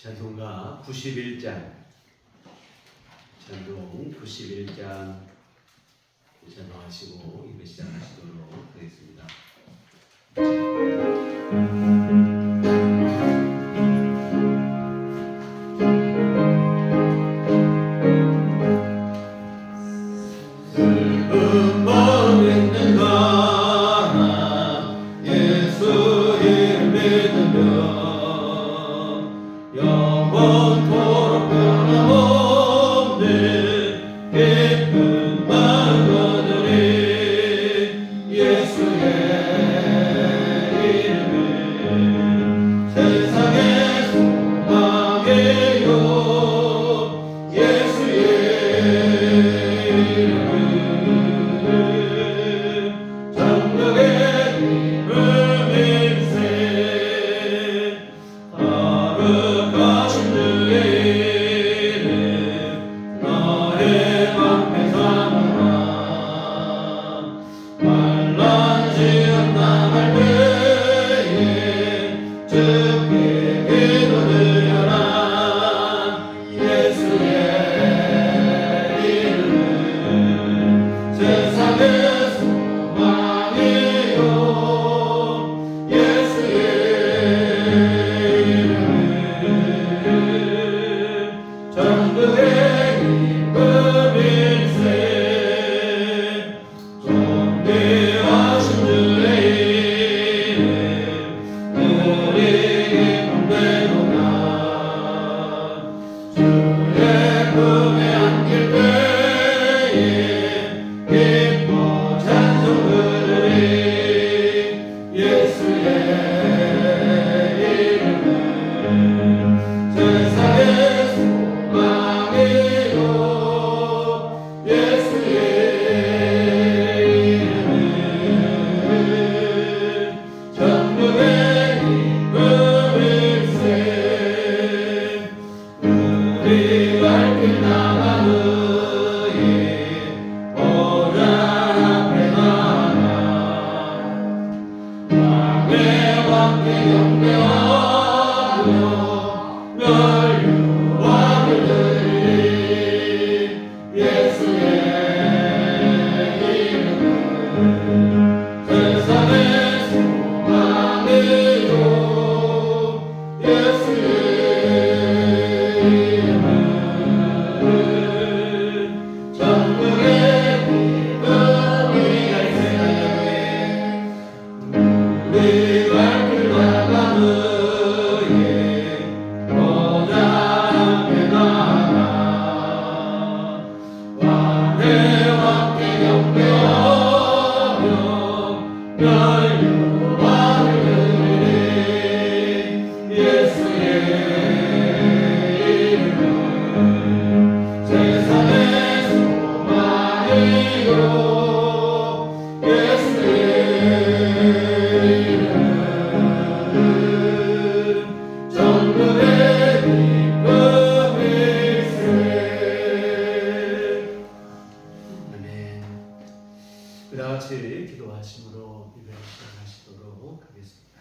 찬송가 91장, 찬송 91장 찬송하시고 예배 시작하시도록 하겠습니다. 기도하심으로 예배를 시작하시도록 하겠습니다.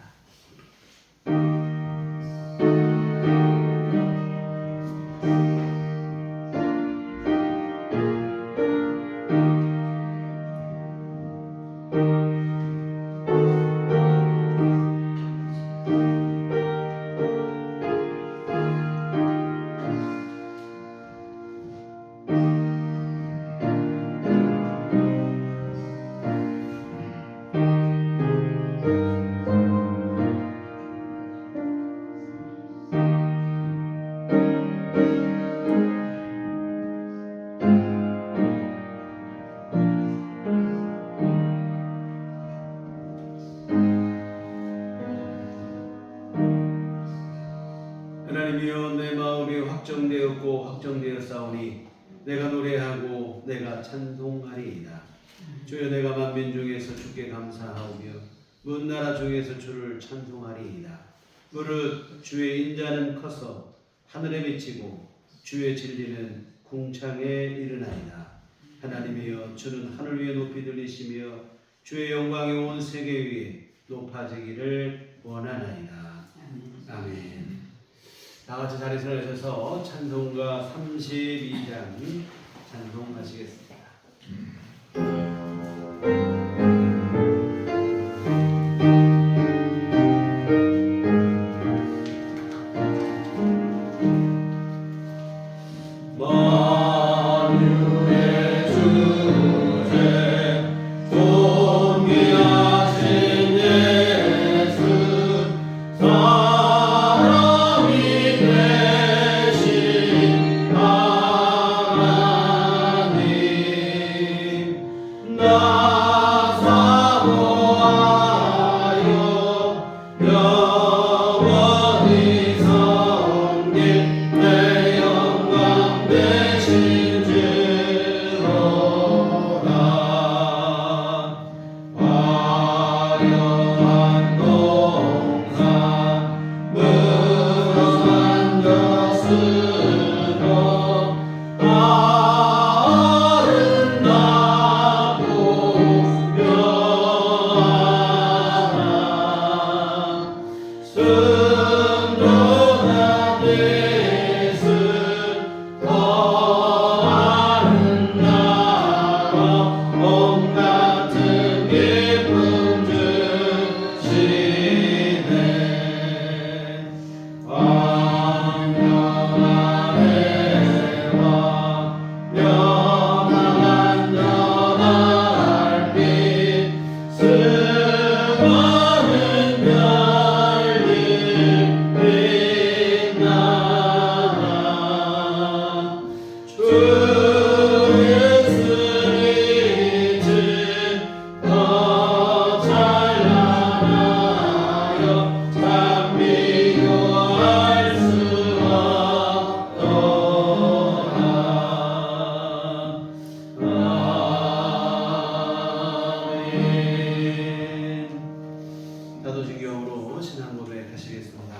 하나님이여, 내 마음이 확정되었고 확정되었사오니 내가 노래하고 내가 찬송하리이다. 주여, 내가 만민 중에서 주께 감사하오며 먼 나라 중에서 주를 찬송하리이다. 무릇 주의 인자는 커서 하늘에 미치고 주의 진리는 궁창에 이르나이다. 하나님이여, 주는 하늘 위에 높이 들리시며 주의 영광이 온 세계 위에 높아지기를 원하나이다. 아멘. 다 같이 자리에서 일어나셔서 찬송가 32장 찬송하시겠습니다. 사도신경으로 신앙 고백하시겠습니다.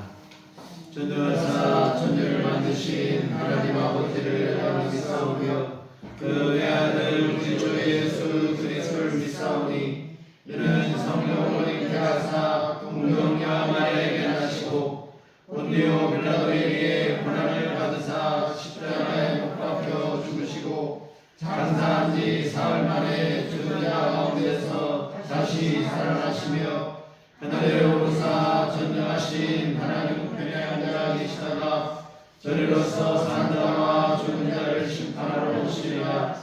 전능하사 천지를 만드신 하나님 아버지를 나는 믿사오며 그의 아들 우리 주 예수 그리스도를 믿사오니 이는 성령으로 잉태하사 동정녀 마리아에게 나시고 본디오 빌라도에게 고난을 받으사 십자가에 못 박혀 죽으시고 장사한 지 사흘 만에 죽은 자 가운데서 다시 살아나시며 하늘에 오르사 전능하신 하나님 우편에 앉아 계시다가 저리로서 산 자와 죽은 자를 심판하러 오시리라.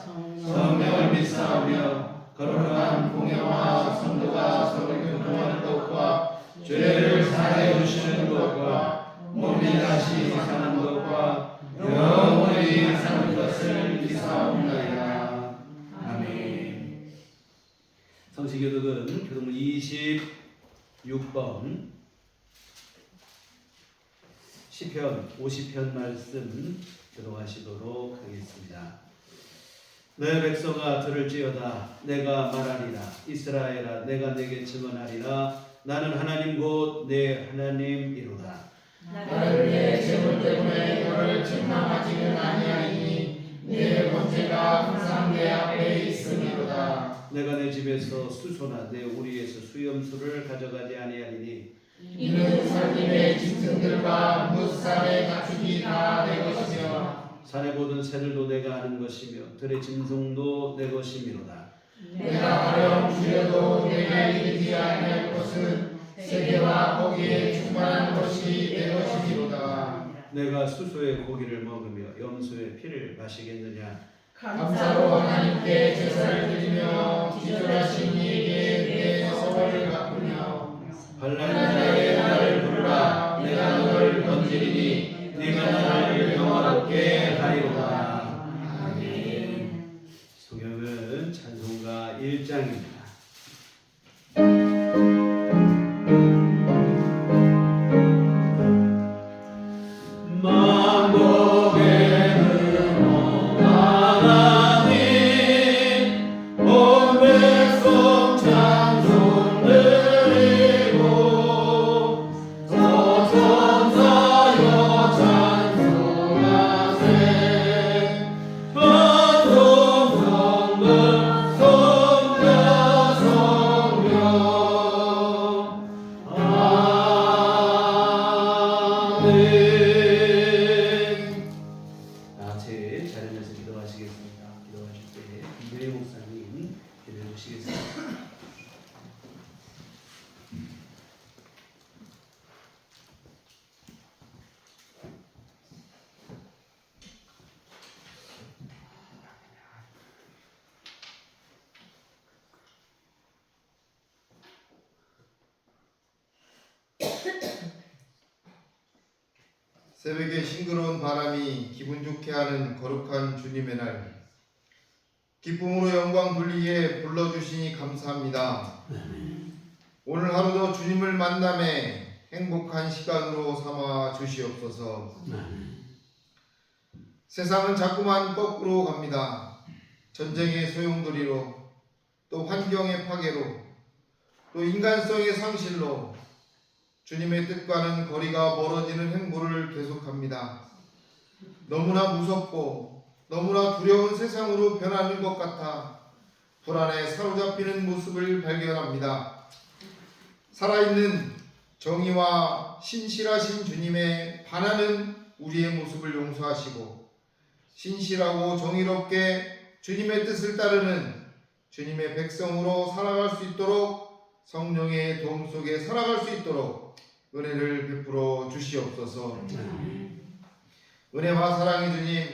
성령을 믿사오며 거룩한 공회와 성도가 서로 교통하는 것과 죄를 사하여 주시는 것과 몸이 다시 사는 것과 영원히 사는 것을 믿사옵나이다. 아멘. 성시교독은 교독문 26번 시편 50편 말씀 들어가시도록 하겠습니다. 내 백성아 들을지어다. 내가 말하리라. 이스라엘아 내가 내게 증언하리라. 나는 하나님 곧 내 하나님이로다. 나를 내 재물 때문에 너를 책망하지는 아니하리니 내 번제가 항상 내 앞에 있음이로다. 내가 내 집에서 수소나 내 우리에서 수염수를 가져가지 아니하리니 이는 살림의 짐승들과 무살의 가축이 다 내 것이며 산의 모든 새들도 내가 아는 것이며 들의 짐승도 내 것이미로다. 내가 가령 줄여도 내가 이르지 아니할 것은 세계와 거기에 충만한 것이 내 것이미로다. 내가 수소의 고기를 먹으며 염소의 피를 마시겠느냐. 감사로 하나님께 제사를 드리며 기절하신 이에게 내 서벌을 갚으며 환난 자의 나를 부르라. 내가 너를 건지리니 네가 나를 영화롭게 하리로다. 아멘. 성경은 찬송가 1장입니다. 내 새벽에 싱그러운 바람이 기분 좋게 하는 거룩한 주님의 날, 기쁨으로 영광 돌리기에 불러주시니 감사합니다. 오늘 하루도 주님을 만남에 행복한 시간으로 삼아 주시옵소서. 세상은 자꾸만 거꾸로 갑니다. 전쟁의 소용돌이로, 또 환경의 파괴로, 또 인간성의 상실로 주님의 뜻과는 거리가 멀어지는 행보를 계속합니다. 너무나 무섭고 너무나 두려운 세상으로 변하는 것 같아 불안에 사로잡히는 모습을 발견합니다. 살아있는 정의와 신실하신 주님의 반하는 우리의 모습을 용서하시고, 신실하고 정의롭게 주님의 뜻을 따르는 주님의 백성으로 살아갈 수 있도록, 성령의 도움 속에 살아갈 수 있도록 은혜를 베풀어 주시옵소서. 은혜와 사랑의 주님,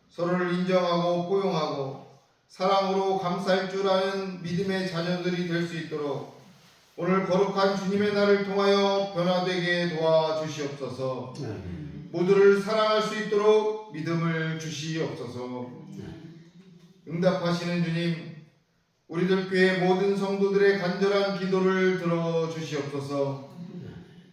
서로를 인정하고 포용하고 사랑으로 감싸할 줄 아는 믿음의 자녀들이 될 수 있도록 오늘 거룩한 주님의 날을 통하여 변화되게 도와주시옵소서. 모두를 사랑할 수 있도록 믿음을 주시옵소서. 응답하시는 주님, 우리들 교회 모든 성도들의 간절한 기도를 들어주시옵소서.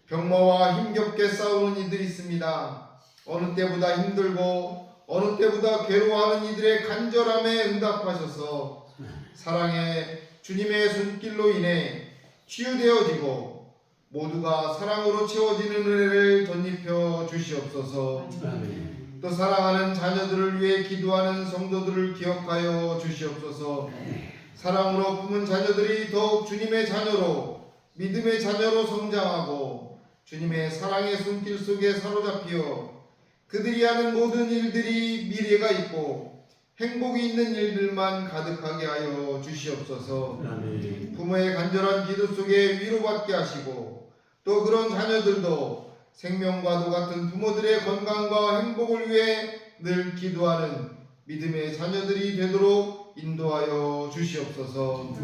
병마와 힘겹게 싸우는 이들이 있습니다. 어느 때보다 힘들고 어느 때보다 괴로워하는 이들의 간절함에 응답하셔서 사랑의 주님의 손길로 인해 치유되어지고 모두가 사랑으로 채워지는 은혜를 덧입혀 주시옵소서. 또 사랑하는 자녀들을 위해 기도하는 성도들을 기억하여 주시옵소서. 사랑으로 품은 자녀들이 더욱 주님의 자녀로, 믿음의 자녀로 성장하고 주님의 사랑의 손길 속에 사로잡히어 그들이 하는 모든 일들이 미래가 있고 행복이 있는 일들만 가득하게 하여 주시옵소서. 부모의 간절한 기도 속에 위로받게 하시고, 또 그런 자녀들도 생명과도 같은 부모들의 건강과 행복을 위해 늘 기도하는 믿음의 자녀들이 되도록 인도하여 주시옵소서.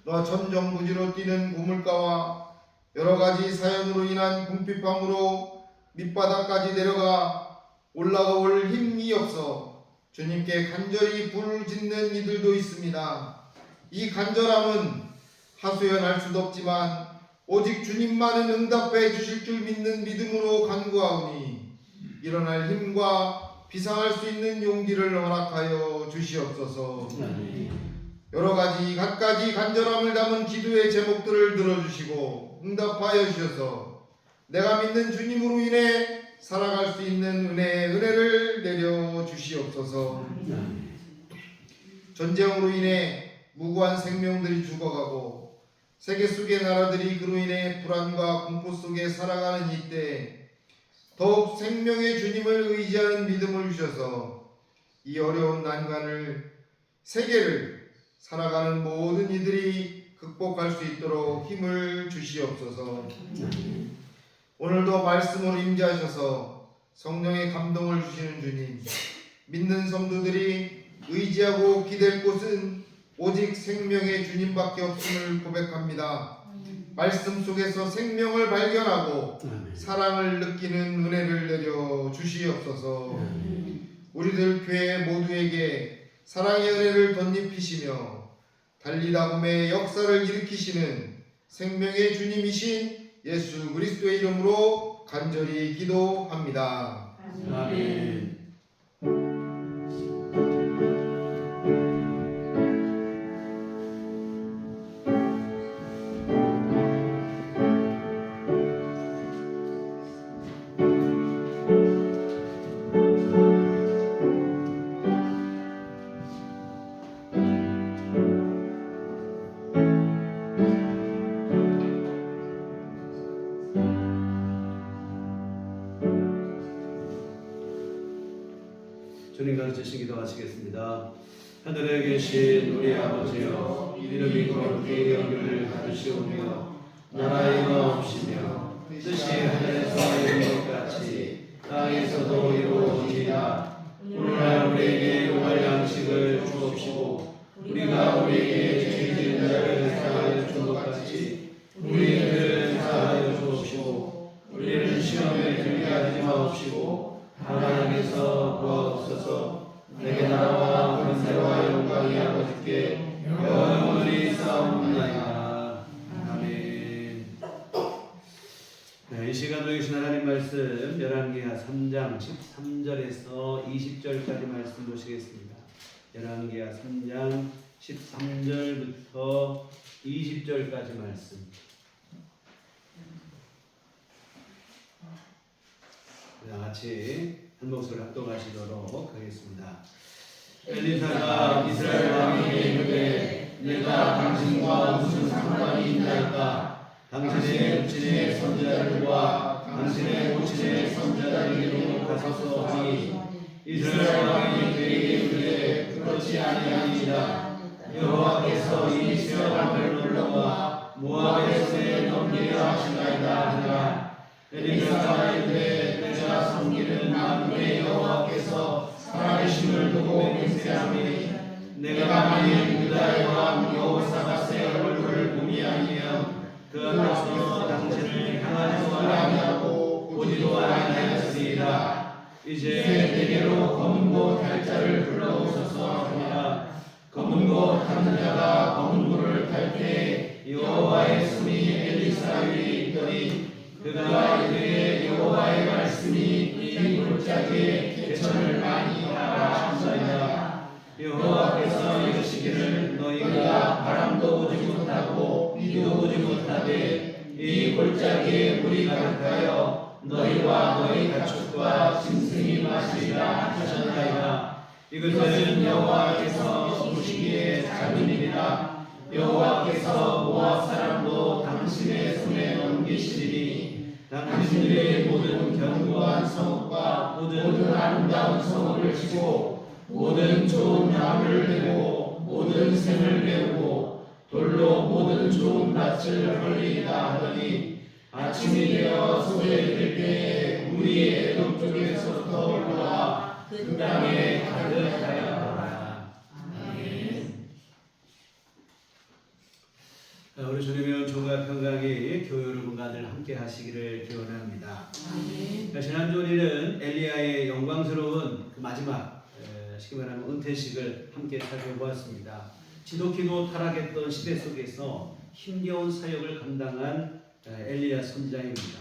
또 천정부지로 뛰는 고물가와 여러가지 사연으로 인한 궁핍함으로 밑바닥까지 내려가 올라올 힘이 없어 주님께 간절히 부르짖는 이들도 있습니다. 이 간절함은 하소연할 수도 없지만 오직 주님만은 응답해 주실 줄 믿는 믿음으로 간구하오니 일어날 힘과 비상할 수 있는 용기를 허락하여 주시옵소서. 여러가지 갖가지 간절함을 담은 기도의 제목들을 들어주시고 응답하여 주셔서 내가 믿는 주님으로 인해 살아갈 수 있는 은혜를 내려 주시옵소서. 전쟁으로 인해 무고한 생명들이 죽어가고 세계 속의 나라들이 그로 인해 불안과 공포 속에 살아가는 이때 더욱 생명의 주님을 의지하는 믿음을 주셔서 이 어려운 난관을, 세계를 살아가는 모든 이들이 극복할 수 있도록 힘을 주시옵소서. 오늘도 말씀으로 임재하셔서 성령의 감동을 주시는 주님, 믿는 성도들이 의지하고 기댈 곳은 오직 생명의 주님밖에 없음을 고백합니다. 말씀 속에서 생명을 발견하고 사랑을 느끼는 은혜를 내려 주시옵소서. 우리들 교회 모두에게 사랑의 은혜를 덧입히시며 달리다움의 역사를 일으키시는 생명의 주님이신 예수 그리스도의 이름으로 간절히 기도합니다. 아멘. 주님 가르치신 기도하시겠습니다. 하늘에 계신 우리 아버지여, 이름이 거룩히 여김을 받으시오며 나라의 임하옵시며 뜻이 하늘에서 이룬 것 같이 땅에서도 이루어지이다. 오늘날 우리에게 용할 양식을 주옵시고 우리가 우리에게 죄 지은 자를 사하여 준 것 같이 우리를 사하여 주옵시고 우리를 시험에 들게 하지 마옵시고 주께 영원히 싸움나이다. 아멘. 네, 이 시간 읽으신 하나님 말씀 열왕기하 3장 13절에서 20절까지 말씀 보시겠습니다. 열왕기하 3장 13절부터 20절까지 말씀. 다 같이 한 목소리로 합동하시도록 하겠습니다. 엘리사가 이스라엘 왕에게 이르되 내가 당신과 무슨 상관이 있나이까? 당신의 모친의 선지자들과 당신의 모친의 선지자들에게로 가소서 하니 이스라엘 왕이 그에게 이르되 그렇지 아니하니이다. 여호와께서 이 시험을 불러와 모압의 손에 넘기려 하시나이다 하니라. 엘리사가 이르되 내가 섬기는 만군의 여호와께서 살아계심을 두고 맹세하노니 내가 만일 유다의 왕 여호사밧의 얼굴을 보미 아니면 그 앞에서 당신을 향하지도 아니하고 보지도 아니하였으리이다. 이제 내게로 검은고 달자를 불러오소서 하니라. 검은고 타는 자가 검은고를 탈 때 여호와의 손이 엘리사 위에 있더니 그가 이르되 여호와의 말씀이 이 골짜기에 개천을 많이 하라 하시나이다. 여호와께서 이르시기를 너희가 바람도 보지 못하고 비도 보지 못하되 이 골짜기에 물이 가득하여 너희와 너희 가축과 짐승이 마시리라 하셨나이다. 이것은 여호와께서 보시기에 작은 일이라. 여호와께서 모압 사람도 당신의 손에 넘기시리니 당신들의 모든 견고한 성읍과 모든 아름다운 성읍을 치고 모든 좋은 나무를 베고 모든 샘을 메우고 돌로 모든 좋은 밭을 헐리이다 하더니 아침이 되어 소재될 때에 물이 에돔 쪽에서부터 올라와 그 땅에 가득하였더라. 아멘. 우리 주님의 종과 평강이 교회 여러분과 늘 함께 하시기를 기원합니다. 지난주 우리는 엘리야의 영광스러운 그 마지막 쉽게 말하면 은퇴식을 함께 살펴보았습니다. 지독히도 타락했던 시대 속에서 힘겨운 사역을 감당한 엘리야 선지자입니다.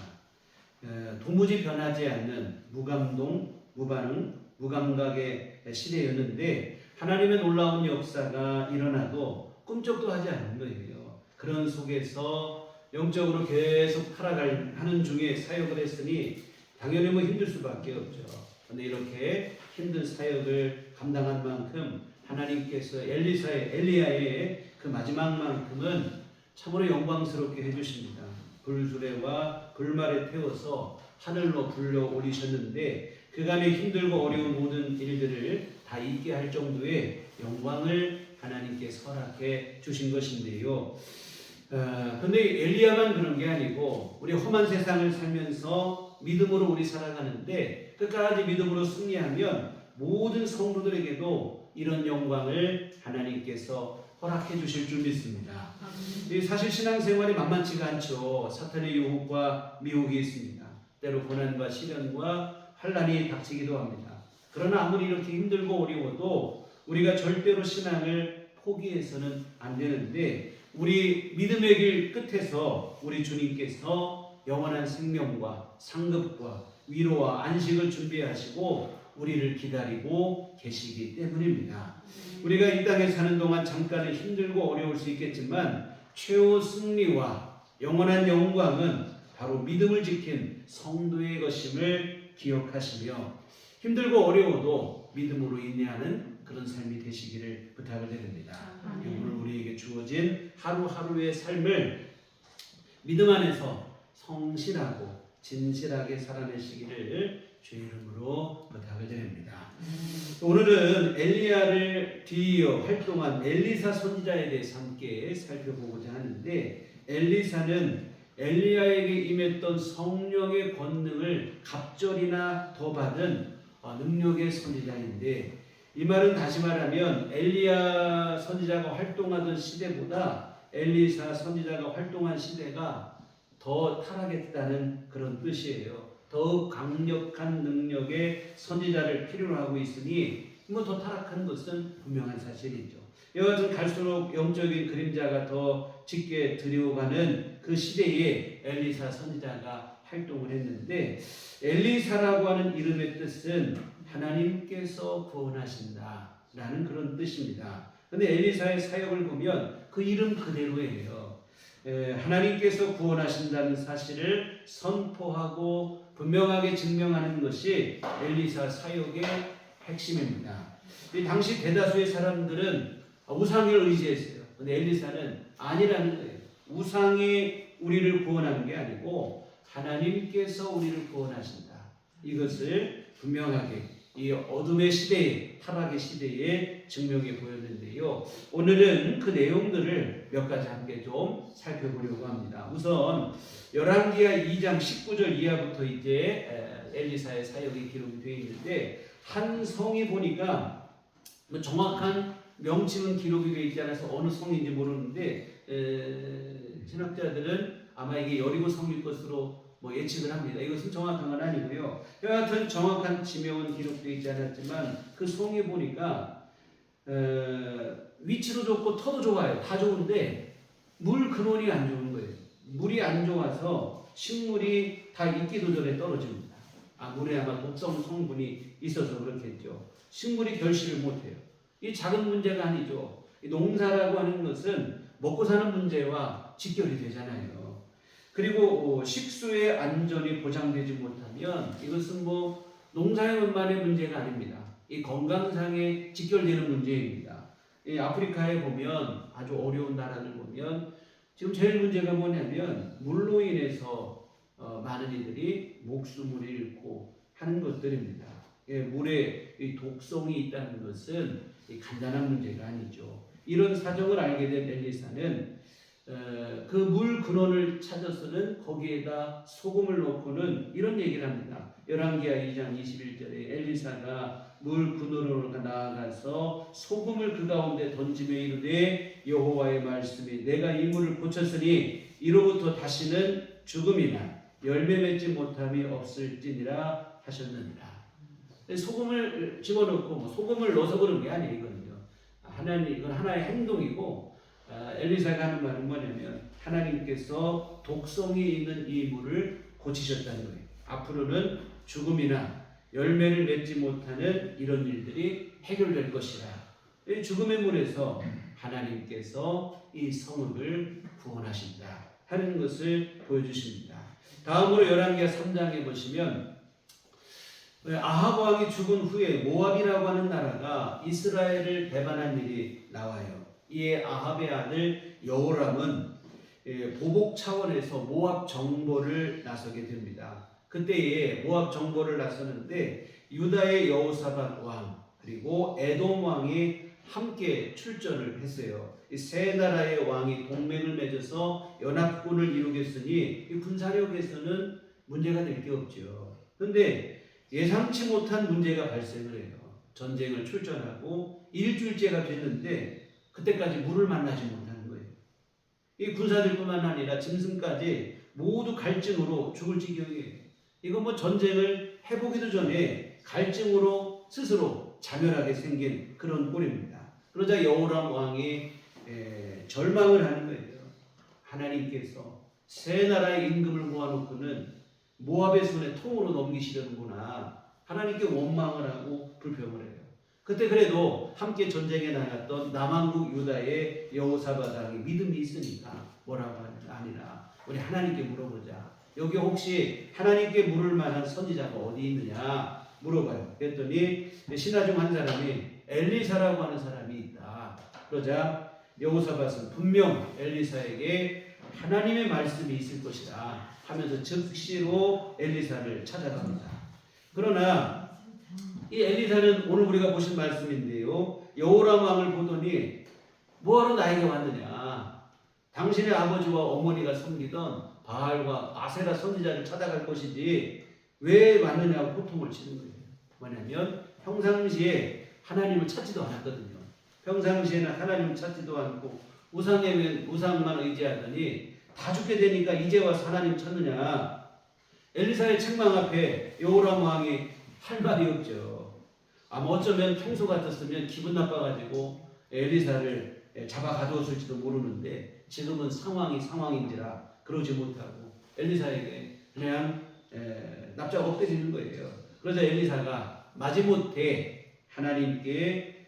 도무지 변하지 않는 무감동, 무반응, 무감각의 시대였는데 하나님의 놀라운 역사가 일어나도 꿈쩍도 하지 않는 거예요. 그런 속에서 영적으로 계속 타락하는 중에 사역을 했으니 당연히 힘들 수밖에 없죠. 그런데 이렇게 힘든 사역을 감당한 만큼 하나님께서 엘리야의 그 마지막만큼은 참으로 영광스럽게 해주십니다. 불수레와 불말에 태워서 하늘로 불러 올리셨는데 그간의 힘들고 어려운 모든 일들을 다 잊게 할 정도의 영광을 하나님께서 허락해 주신 것인데요. 근데 엘리야만 그런 게 아니고 우리 험한 세상을 살면서 믿음으로 우리 살아가는데 끝까지 믿음으로 승리하면 모든 성도들에게도 이런 영광을 하나님께서 허락해 주실 줄 믿습니다. 사실 신앙생활이 만만치가 않죠. 사탄의 유혹과 미혹이 있습니다. 때로 고난과 시련과 환난이 닥치기도 합니다. 그러나 아무리 이렇게 힘들고 어려워도 우리가 절대로 신앙을 포기해서는 안 되는데 우리 믿음의 길 끝에서 우리 주님께서 영원한 생명과 상급과 위로와 안식을 준비하시고 우리를 기다리고 계시기 때문입니다. 우리가 이 땅에 사는 동안 잠깐은 힘들고 어려울 수 있겠지만 최후 승리와 영원한 영광은 바로 믿음을 지킨 성도의 것임을 기억하시며 힘들고 어려워도 믿음으로 인내하는 그런 삶이 되시기를 부탁을 드립니다. 오늘 우리에게 주어진 하루하루의 삶을 믿음 안에서 성실하고 진실하게 살아내시기를 주의 이름으로 부탁을 드립니다. 오늘은 엘리야를 뒤이어 활동한 엘리사 선지자에 대해서 함께 살펴보고자 하는데 엘리사는 엘리야에게 임했던 성령의 권능을 갑절이나 더 받은 능력의 선지자인데 이 말은 다시 말하면 엘리야 선지자가 활동하던 시대보다 엘리사 선지자가 활동한 시대가 더 타락했다는 그런 뜻이에요. 더욱 강력한 능력의 선지자를 필요로 하고 있으니 뭐 더 타락한 것은 분명한 사실이죠. 이와 같은 갈수록 영적인 그림자가 더 짙게 드리워가는 그 시대에 엘리사 선지자가 활동을 했는데, 엘리사라고 하는 이름의 뜻은 하나님께서 구원하신다 라는 그런 뜻입니다. 근데 엘리사의 사역을 보면 그 이름 그대로예요. 하나님께서 구원하신다는 사실을 선포하고 분명하게 증명하는 것이 엘리사 사역의 핵심입니다. 이 당시 대다수의 사람들은 우상을 의지했어요. 근데 엘리사는 아니라는 거예요. 우상이 우리를 구원하는 게 아니고 하나님께서 우리를 구원하신다. 이것을 분명하게 이 어둠의 시대에, 타락의 시대에 증명해 보였는데요. 오늘은 그 내용들을 몇 가지 함께 좀 살펴보려고 합니다. 우선 열왕기하 2장 19절 이하부터 이제 엘리사의 사역이 기록이 되어 있는데, 한 성이 보니까 뭐 정확한 명칭은 기록이 되어 있지 않아서 어느 성인지 모르는데 신학자들은 아마 이게 여리고 성일 것으로 뭐 예측을 합니다. 이것은 정확한 건 아니고요. 여하튼 정확한 지명은 기록되어 있지 않았지만 그 성에 보니까 위치도 좋고 터도 좋아요. 다 좋은데 물 근원이 안 좋은 거예요. 물이 안 좋아서 식물이 다 익기도 전에 떨어집니다. 물에 아마 독성 성분이 있어서 그렇겠죠. 식물이 결실을 못해요. 이 작은 문제가 아니죠. 이 농사라고 하는 것은 먹고 사는 문제와 직결이 되잖아요. 그리고 식수의 안전이 보장되지 못하면 이것은 뭐 농사에만의 문제가 아닙니다. 이 건강상에 직결되는 문제입니다. 이 아프리카에 보면 아주 어려운 나라들 보면 지금 제일 문제가 뭐냐면 물로 인해서 많은 이들이 목숨을 잃고 하는 것들입니다. 물에 이 독성이 있다는 것은 간단한 문제가 아니죠. 이런 사정을 알게 된 엘리사는 그 물 근원을 찾아서는 거기에다 소금을 넣고는 이런 얘기를 합니다. 열왕기하 2장 21절에 엘리사가 물 근원으로 나아가서 소금을 그 가운데 던지며 이르되 여호와의 말씀이 내가 이 물을 고쳤으니 이로부터 다시는 죽음이나 열매 맺지 못함이 없을지니라 하셨느니라. 소금을 집어넣고 뭐 소금을 넣어서 그런 게 아니에요. 이건 하나의 행동이고, 엘리사가 하는 말은 뭐냐면 하나님께서 독성이 있는 이 물을 고치셨다는 거예요. 앞으로는 죽음이나 열매를 맺지 못하는 이런 일들이 해결될 것이라. 이 죽음의 물에서 하나님께서 이 성읍을 구원하신다 하는 것을 보여주십니다. 다음으로 열왕기하 3장에 보시면 아합 왕이 죽은 후에 모압이라고 하는 나라가 이스라엘을 배반한 일이 나와요. 이에 아합의 아들 여호람은 보복 차원에서 모압 정보를 나서게 됩니다. 그때에 모압 정보를 나서는데 유다의 여호사밧 왕 그리고 에돔 왕이 함께 출전을 했어요. 이 세 나라의 왕이 동맹을 맺어서 연합군을 이루겠으니 이 군사력에서는 문제가 될 게 없죠. 그런데 예상치 못한 문제가 발생을 해요. 전쟁을 출전하고 일주일째가 됐는데 그때까지 물을 만나지 못하는 거예요. 이 군사들뿐만 아니라 짐승까지 모두 갈증으로 죽을 지경이에요. 이거 뭐 전쟁을 해보기도 전에 갈증으로 스스로 자멸하게 생긴 그런 꼴입니다. 그러자 여호람 왕이 절망을 하는 거예요. 하나님께서 세 나라의 임금을 모아놓고는 모압의 손에 통으로 넘기시려는구나. 하나님께 원망을 하고 불평을 해요. 그때 그래도 함께 전쟁에 나갔던 남왕국 유다의 여호사밧 왕이 믿음이 있으니까 뭐라고 하는 게 아니라 우리 하나님께 물어보자. 여기 혹시 하나님께 물을 만한 선지자가 어디 있느냐 물어봐요. 그랬더니 신하 중 한 사람이 엘리사라고 하는 사람이 있다. 그러자 여호사밧은 분명 엘리사에게 하나님의 말씀이 있을 것이다 하면서 즉시로 엘리사를 찾아갑니다. 그러나 이 엘리사는 오늘 우리가 보신 말씀인데요. 여호람 왕을 보더니 뭐하러 나에게 왔느냐. 당신의 아버지와 어머니가 섬기던 바알과 아세라 선지자를 찾아갈 것이지 왜 왔느냐고 호통을 치는 거예요. 뭐냐면 평상시에 하나님을 찾지도 않았거든요. 평상시에는 하나님을 찾지도 않고 우상만 의지하더니 다 죽게 되니까 이제 와서 하나님 찾느냐. 엘리사의 책망 앞에 여호람 왕이 할 말이 없죠. 아마 어쩌면 평소 같았으면 기분 나빠가지고 엘리사를 잡아 가두었을지도 모르는데 지금은 상황인지라 그러지 못하고 엘리사에게 그냥 납작 엎드리는 거예요. 그러자 엘리사가 마지못해 하나님께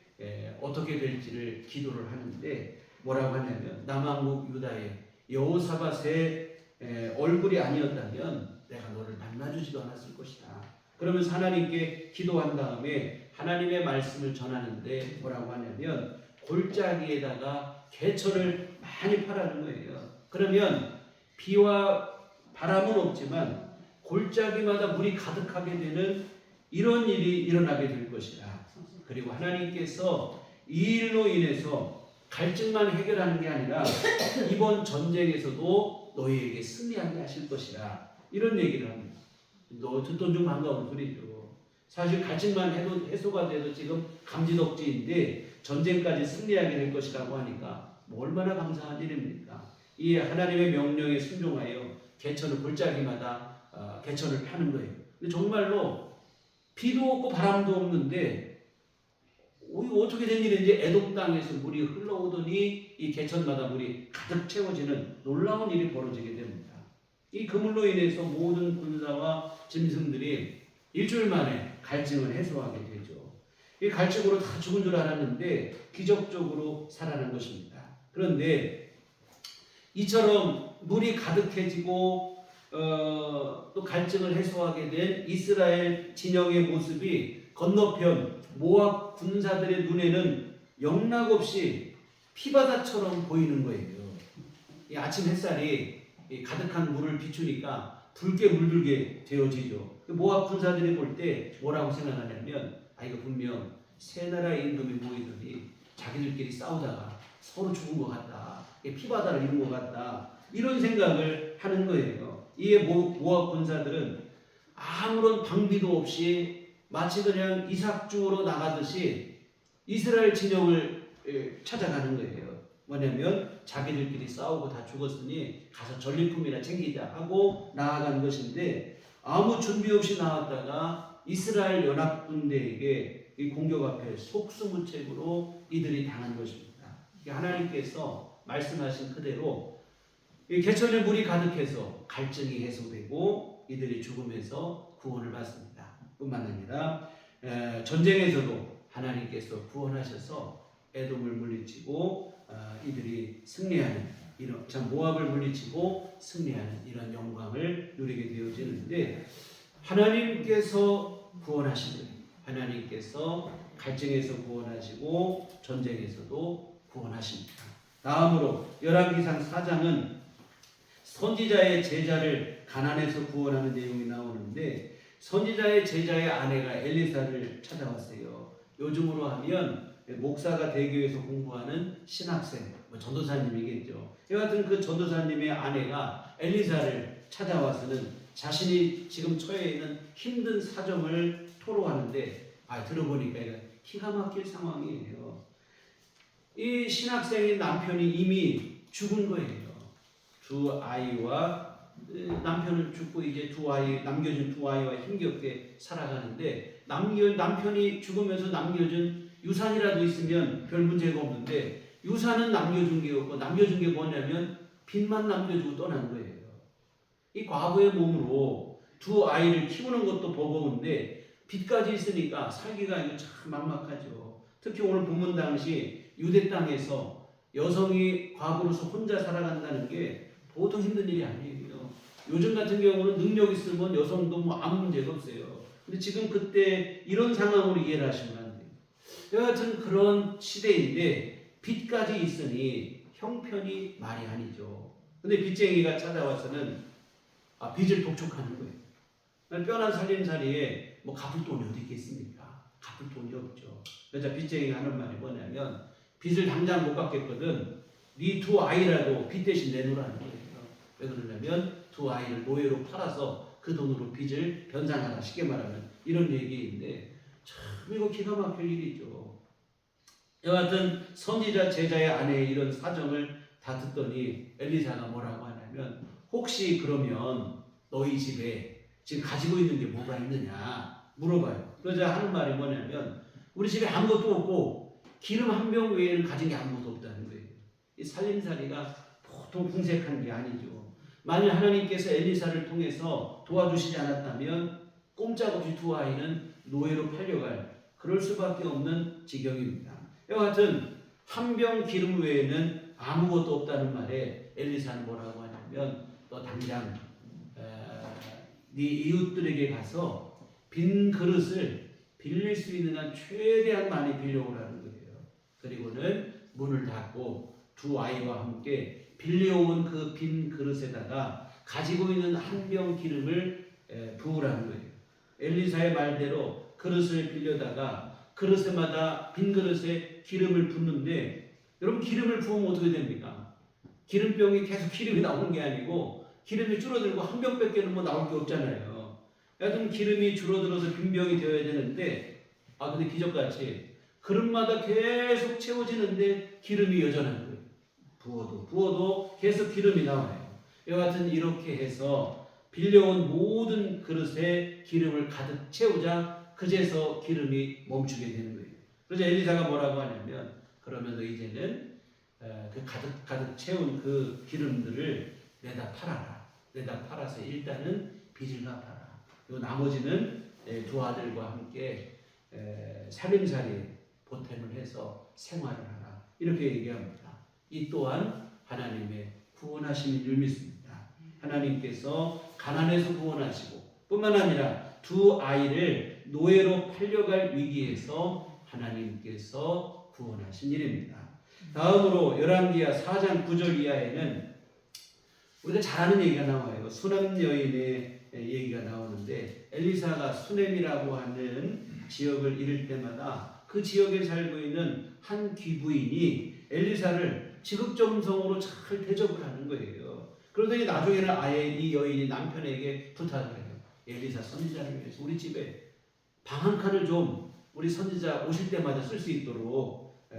어떻게 될지를 기도를 하는데 뭐라고 하냐면 남왕국 유다의 여호사밧의 얼굴이 아니었다면 내가 너를 만나주지도 않았을 것이다. 그러면서 하나님께 기도한 다음에 하나님의 말씀을 전하는데 뭐라고 하냐면 골짜기에다가 개천을 많이 파라는 거예요. 그러면 비와 바람은 없지만 골짜기마다 물이 가득하게 되는 이런 일이 일어나게 될 것이다. 그리고 하나님께서 이 일로 인해서 갈증만 해결하는 게 아니라 이번 전쟁에서도 너희에게 승리하게 하실 것이라 이런 얘기를 합니다. 너 듣던 중 반가운 소리죠. 사실 갈증만 해도 해소가 돼도 지금 감지덕지인데 전쟁까지 승리하게 될 것이라고 하니까 뭐 얼마나 감사한 일입니까? 이 하나님의 명령에 순종하여 개천을 골짜기마다 개천을 파는 거예요. 근데 정말로 비도 없고 바람도 없는데 어떻게 된 일인지 에돔 땅에서 물이 흘러오더니 이 개천마다 물이 가득 채워지는 놀라운 일이 벌어지게 됩니다. 이 그물로 인해서 모든 군사와 짐승들이 일주일 만에 갈증을 해소하게 되죠. 이 갈증으로 다 죽은 줄 알았는데 기적적으로 살아난 것입니다. 그런데 이처럼 물이 가득해지고 또 갈증을 해소하게 된 이스라엘 진영의 모습이 건너편 모압 군사들의 눈에는 영락없이 피바다처럼 보이는 거예요. 이 아침 햇살이 가득한 물을 비추니까 붉게 물들게 되어지죠. 모압 군사들이 볼 때 뭐라고 생각하냐면 이거 분명 세 나라의 임금이 모이더니 자기들끼리 싸우다가 서로 죽은 것 같다. 피바다를 이룬 것 같다. 이런 생각을 하는 거예요. 이에 모압 군사들은 아무런 방비도 없이 마치 그냥 이삭주로 나가듯이 이스라엘 진영을 찾아가는 거예요. 뭐냐면 자기들끼리 싸우고 다 죽었으니 가서 전리품이나 챙기자 하고 나아간 것인데 아무 준비 없이 나왔다가 이스라엘 연합군대에게 이 공격 앞에 속수무책으로 이들이 당한 것입니다. 하나님께서 말씀하신 그대로 이 개천에 물이 가득해서 갈증이 해소되고 이들이 죽음에서 구원을 받습니다. 뿐만 아니라 전쟁에서도 하나님께서 구원하셔서 에돔을 물리치고 이들이 승리하는 이런 모압을 물리치고 승리하는 이런 영광을 누리게 되어지는데 하나님께서 구원하시는 하나님께서 갈증에서 구원하시고 전쟁에서도 구원하십니다. 다음으로 열왕기상 4장은 선지자의 제자를 가난에서 구원하는 내용이 나오는데 선지자의 제자의 아내가 엘리사를 찾아왔어요. 요즘으로 하면 목사가 대교에서 공부하는 신학생, 전도사님이겠죠. 여하튼 그 전도사님의 아내가 엘리사를 찾아와서는 자신이 지금 처해 있는 힘든 사정을 토로하는데 들어보니까 기가 막힐 상황이에요. 이 신학생의 남편이 이미 죽은 거예요. 두 아이와 남편은 죽고 이제 남겨준 두 아이와 힘겹게 살아가는데 남편이 죽으면서 남겨준 유산이라도 있으면 별 문제가 없는데 유산은 남겨준 게 없고 남겨준 게 뭐냐면 빚만 남겨주고 떠난 거예요. 이 과부의 몸으로 두 아이를 키우는 것도 버거운데 빚까지 있으니까 살기가 참 막막하죠. 특히 오늘 본문 당시 유대 땅에서 여성이 과부로서 혼자 살아간다는 게 보통 힘든 일이 아니에요. 요즘 같은 경우는 능력 있으면 여성도 아무 문제가 없어요. 근데 지금 그때 이런 상황으로 이해를 하시면 안 돼요. 여하튼 그런 시대인데 빚까지 있으니 형편이 말이 아니죠. 근데 빚쟁이가 찾아와서는 빚을 독촉하는 거예요. 뼈난 살림살이에 갚을 돈이 어디 있겠습니까? 갚을 돈이 없죠. 그래서 빚쟁이가 하는 말이 뭐냐면 빚을 당장 못 갚겠거든 네 두 아이라도 빚 대신 내놓으라는 거예요. 왜 그러냐면 두 아이를 노예로 팔아서 그 돈으로 빚을 변상하라, 쉽게 말하면 이런 얘기인데 참 이거 기가 막힐 일이죠. 여하튼 선지자 제자의 아내의 이런 사정을 다 듣더니 엘리사가 뭐라고 하냐면 혹시 그러면 너희 집에 지금 가지고 있는 게 뭐가 있느냐 물어봐요. 그러자 하는 말이 뭐냐면 우리 집에 아무것도 없고 기름 한 병 외에는 가진 게 아무것도 없다는 거예요. 이 살림살이가 보통 궁색한 게 아니죠. 만일 하나님께서 엘리사를 통해서 도와주시지 않았다면 꼼짝없이 두 아이는 노예로 팔려갈 그럴 수밖에 없는 지경입니다. 이와 같은 한 병 기름 외에는 아무것도 없다는 말에 엘리사는 뭐라고 하냐면 너 당장 네 이웃들에게 가서 빈 그릇을 빌릴 수 있는 한 최대한 많이 빌려오라는 거예요. 그리고는 문을 닫고 두 아이와 함께 빌려온 그 빈 그릇에다가 가지고 있는 한 병 기름을 부으라는 거예요. 엘리사의 말대로 그릇을 빌려다가 그릇마다 빈 그릇에 기름을 붓는데 여러분 기름을 부으면 어떻게 됩니까? 기름병이 계속 기름이 나오는 게 아니고 기름이 줄어들고 한 병밖에는 뭐 나올 게 없잖아요. 하여튼 기름이 줄어들어서 빈 병이 되어야 되는데 근데 기적같이 그릇마다 계속 채워지는데 기름이 여전한 거예요. 부어도 계속 기름이 나와요. 이와 같은 이렇게 해서 빌려온 모든 그릇에 기름을 가득 채우자 그제서 기름이 멈추게 되는 거예요. 그래서 엘리사가 뭐라고 하냐면 그러면 너 이제는 그 가득 채운 그 기름들을 내다 팔아라. 내다 팔아서 일단은 빚을 갚아라. 그리고 나머지는 두 아들과 함께 살림살이에 보탬을 해서 생활을 하라. 이렇게 얘기합니다. 이 또한 하나님의 구원하심인 줄 믿습니다. 하나님께서 가난에서 구원하시고 뿐만 아니라 두 아이를 노예로 팔려갈 위기에서 하나님께서 구원하신 일입니다. 다음으로 열왕기하 4장 9절 이하에는 우리가 잘 아는 얘기가 나와요. 수넴 여인의 얘기가 나오는데 엘리사가 수넴이라고 하는 지역을 이를 때마다 그 지역에 살고 있는 한 귀부인이 엘리사를 지극정성으로 잘 대접을 하는 거예요. 그러더니 나중에는 아예 이 여인이 남편에게 부탁을 해요. 엘리사 선지자를 위해서 우리 집에 방 한 칸을 좀 우리 선지자 오실 때마다 쓸 수 있도록